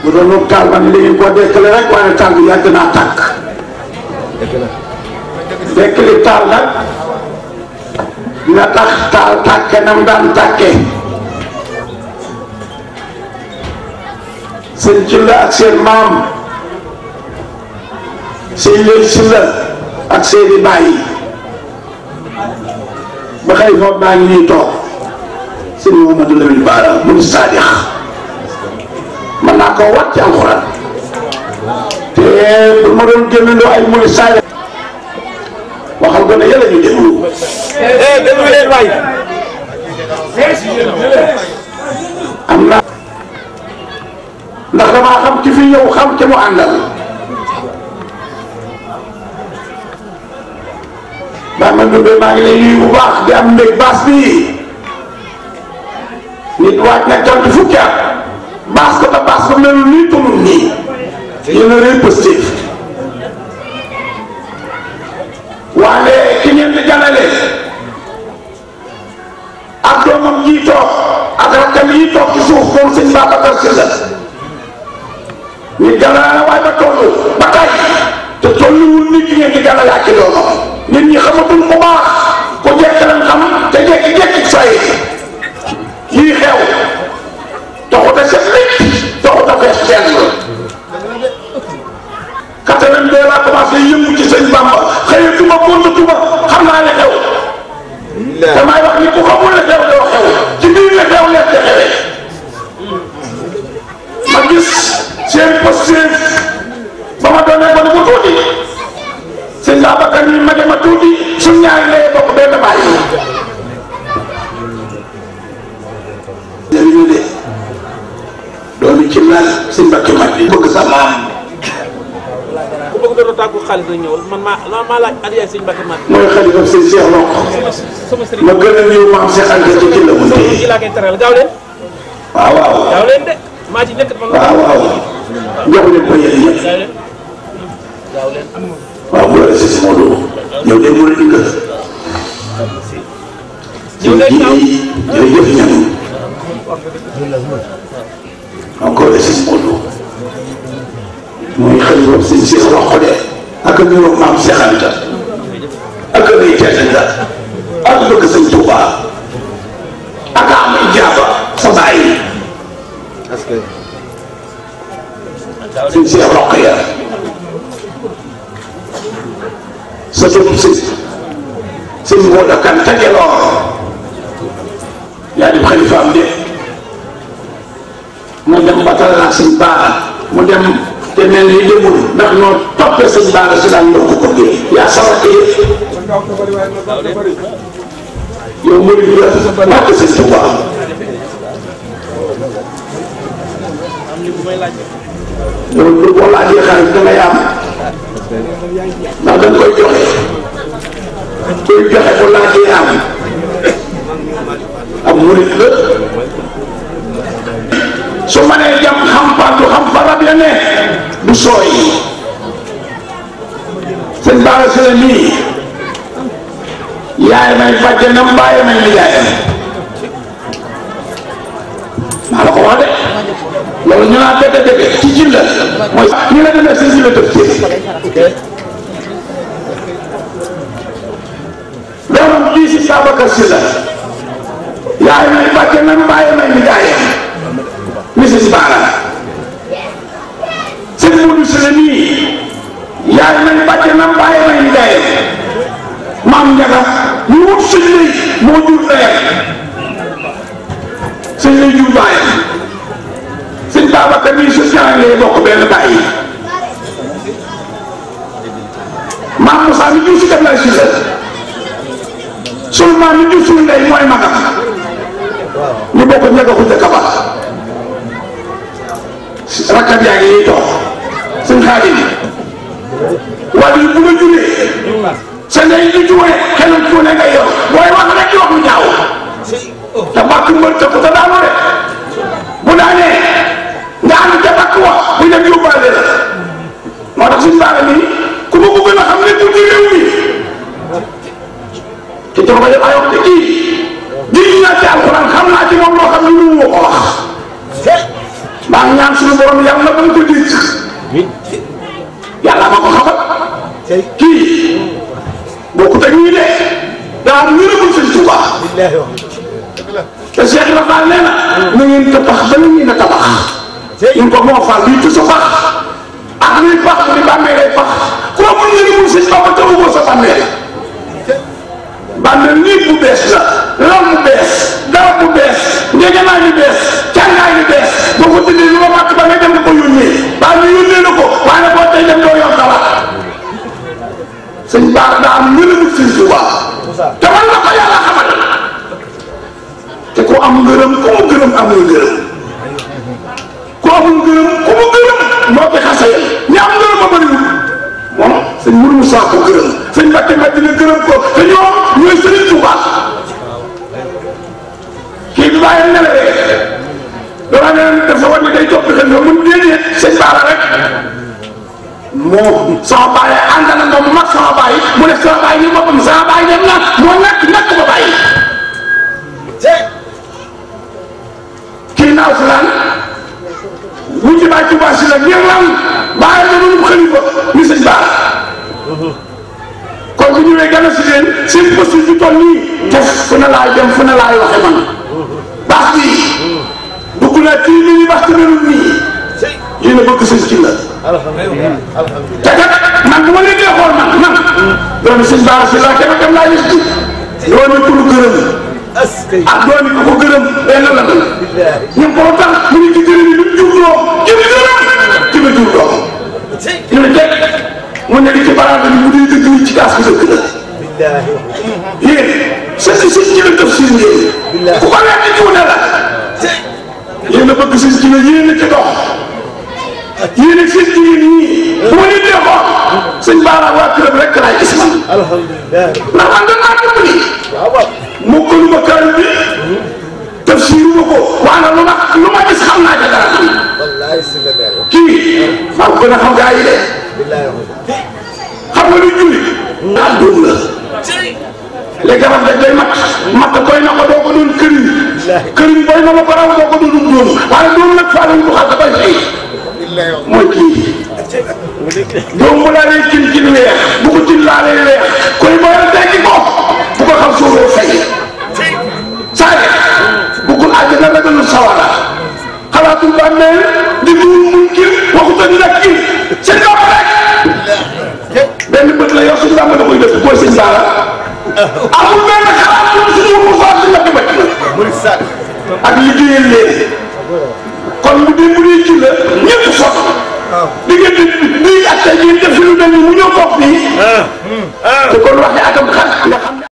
bu doon taal ba ni da ngeen koo dekkale rek waaye taal bi yàgg naa tàkk dekkali taal nag dina tax taal tàkke nam daan tàkke seen Cilla ak seen maam seen Lay Silla ak seeni bàyyi ba xëy foofu baa ngi nii toog sëñ Mamadou Lamine Bara mu Saadix mën naa koo wat ci alxuraan te bu ma doon génnandoo ay mu Saadix waxal ko ne yàlla ñu déglu déglu leen waay am na ndax damaa xam ki fi ñëw xam ki mu àndal daa ma dundee maa ngi lay nuyu bu baax di am mbég baas bii nit waaj na cant fukki at baas ko te baas ko melul nii tonul nii yéen a rëy positif waaye ki ngeen di ganale ak doomam yi toog ak rakkam yi toog ci suuf moom sëñ Babacar Sylla nit ganale la waaye ba toll ba tey te tolluwul nit ki ngeen di ganale ak ci doomam nit ñi xamatul ku baax ku jekk leen xam te jekki say yii xew taxut a set nit taxut a fees benn 82 laa commencé yëngu ci sëñ Bamba xëyatuma gontatuma xam naa ne xew damay wax ni ku xamul ne xew doo xew ci biir ne xew lees de xewee ma gis seen posture ba ma doonee ba mu tuuti sëñ Babacar ni ma dem a tuuti suñ ñaari lay bokk benn bàyyi jërëjëf de doomi ci laal sëñ Mbacke mag bi bëgg sa maam ku bëgg doon tàggu xaalis rek ñëwal man maa laaj adiya sëñ Mbacke man mooy xalifa sëñ Cheikh Lok sama sëriñ ma gën a néew maam Cheikh Anta ci la mu téye ci laa koy teral gaaw leen waaw waaw gaaw leen de maa ci njëkk man waaw waaw jox leen ko yéen ñëpp gaaw leen waaw bu la si Modou ñëw de mu la digal ñëw leen gaaw jërëjëf ñam encore si Modou mooy xalifa sëñ Cheikh Lok de ak a néew maam Cheikh Anta ak a nay tedd nga ak bëgg sëñ Touba ak a am ijaaba sa bàyyi sëñ Cheikh Lok ya sa dëkk sëñ Modou Kan tegeloor yaa di xalifaam de mu dem batal ak sëñ Baara mu dem te mel ni demul ndax noo toppee sëñ Baara si daan yokk ko gi yaa sawar ko yëpp yow mënu bi la wàcc sëñ Touba yow lu boo laajee xaalis dangay am ndax dañ koy joxe kuy joxe bu laajee am murit la su ma nee jam xam du xam fa rab ya ne du sooy sëñ Bara Sylla nii yaay may bàjjenam bàyyi may ni yaayam maa la ko wax de loolu ñu naan dëgg ci Cilla mooy ñu la demee sëñ Cilla dëkk ci doomam bii si Babacar Sylla yaay may bàjjenam bàyyi may ni yaayam Mrs Bara sëñ Modou Sylla nii yaay may bàjjenam bàyyi may ni yaayam maam Ndiaga ñu wut sëñ lay moo jur ndeyam sëñ lay jur baayam sëñ Babacar nii su ñaaree bokk benn bàyyi maam Moussa mi jur si def lay Sylla sunu maam mi jur suñu ndey mooy magam ñu bokk Ndiaga Khoudia Kaba rakkam yaa ngi nii toog sëñ Xaadim waaye bu la juree sa ndey di juwee xelum tuune ngay yor booy wax rek di wax lu ñaaw te bàkk mbër te te daanu rek bu daanee nga ànd te bàkk wax bu dem yóbbaale la moo tax suñu baara nii ku ma bëgg na xam ne pour ci réew mi te jox ma yëpp ay wax te kii naa ci alxuraan xam naa ci moom loo xam ne lu mu ko wax maa ngi ñaan suñu borom yàlla na ko dégg yàlla ma ko xamal kii bokkut ak ñii de daa am ngërëmul sëñ Touba te Cheikh Ibra Fall nee na na ngeen tabax ba la ngeen a tabax ñun ko moo Fall bii tusu pax ak luy pax bu di bàmmeelee pax ku amul ngërëmul sëñ Bamba tawagoo sa bàmmeel bàmmeel nii bu bees la lal bu bees dara bu bees njegenaay bi bees càngaay bi bees boo ko tëddee lu ma màtt ba ngay dem na ko yónnee baa ñu yónnee na ko waaye boo tey dem doo yor dara sëñ Bara daa am ngërëmul sëñ Touba te man la ko yàlla xamal te ku am ngërëm ku mu gërëm am nga ngërëm ku amul ngërëm ku mu gërëm moo ko xasayal ñi am ngërëm ba bëriwul moom sëñ Mourou Moussa ko gërëm sëñ Mbacke Madina gërëm ko te ñoom ñooy Sëriñ Touba kii bi bàyyi nelawee dama ne dafa war ne day topp xel mun déedéet sëñ Bara rek moo sama baay ànd na nga mu mag sama baay mu def sama baay ni boppam sama baay dem na moo nakk ba bàyyi kii naaw si lan bu ci bàyyi Touba si la ngir lan bàyyi na mu xalifa ni sëñ Bara kon bu ñëwee gën a si leen seen posture bi toll nii te fu ne laay dem fu ne laay waxe man baax bii dugg naa kii li ñuy baax te melul nii yéen a bëgg sëñ ci la te kat man bu ma leen dee xool man doomi sëñ Bara si la kenn dem laa gis ci doomi ku lu gërëm ak doomi ku ko gërëm benn la ñun boo tax mu ngi ci gërëm yi lu jur doom jëmi gërëm jëmi jur doom ñu ne teg mu ne li ci baraada bi bu dee dëgg ni ci kaas bi dëgg la yéen sëñ ci la def seen yéen ku ko lekk jiw ne la yéen a bëgg sëñ ci la yéen a ci dox yéen a seen jigéen ñii bu ma leen dee xool sëñ Bara waa këram rek laay gis man ndax man danaa dimbali mokkaluma kaar bi tafsiruma ko waaye lu ma gis xam naa ca dara kii maa ko gën a xam gaa yi de xam nga lu julli daal doom la les garab rek day mat boy na ko doo ko doon këriñ boy na ma ko raw doo ko doon doom waaye doom nag faa lañ ko xam dafay fay mooy kii doom bu laalee cin weex bu ko cin laalee weex koy boyal tekki ko bu ko xam suufoo fay saare bëggul àjjana ragalul sawara xalaatul bàmmeel di duul munkir waxuta ni nag kii sëñ Bamba rek benn bët la yor suñu Bamba da koy def mooy sëñ Bara amul benn xalaat yu suñu mu faat si ñetti bët la ak liggéeyal leen kon bu dee ci la ñëpp sot diggante bii ak tey jii def fi lu mel ni mu ñëw toog fii te kon wax ne atam xar nga xam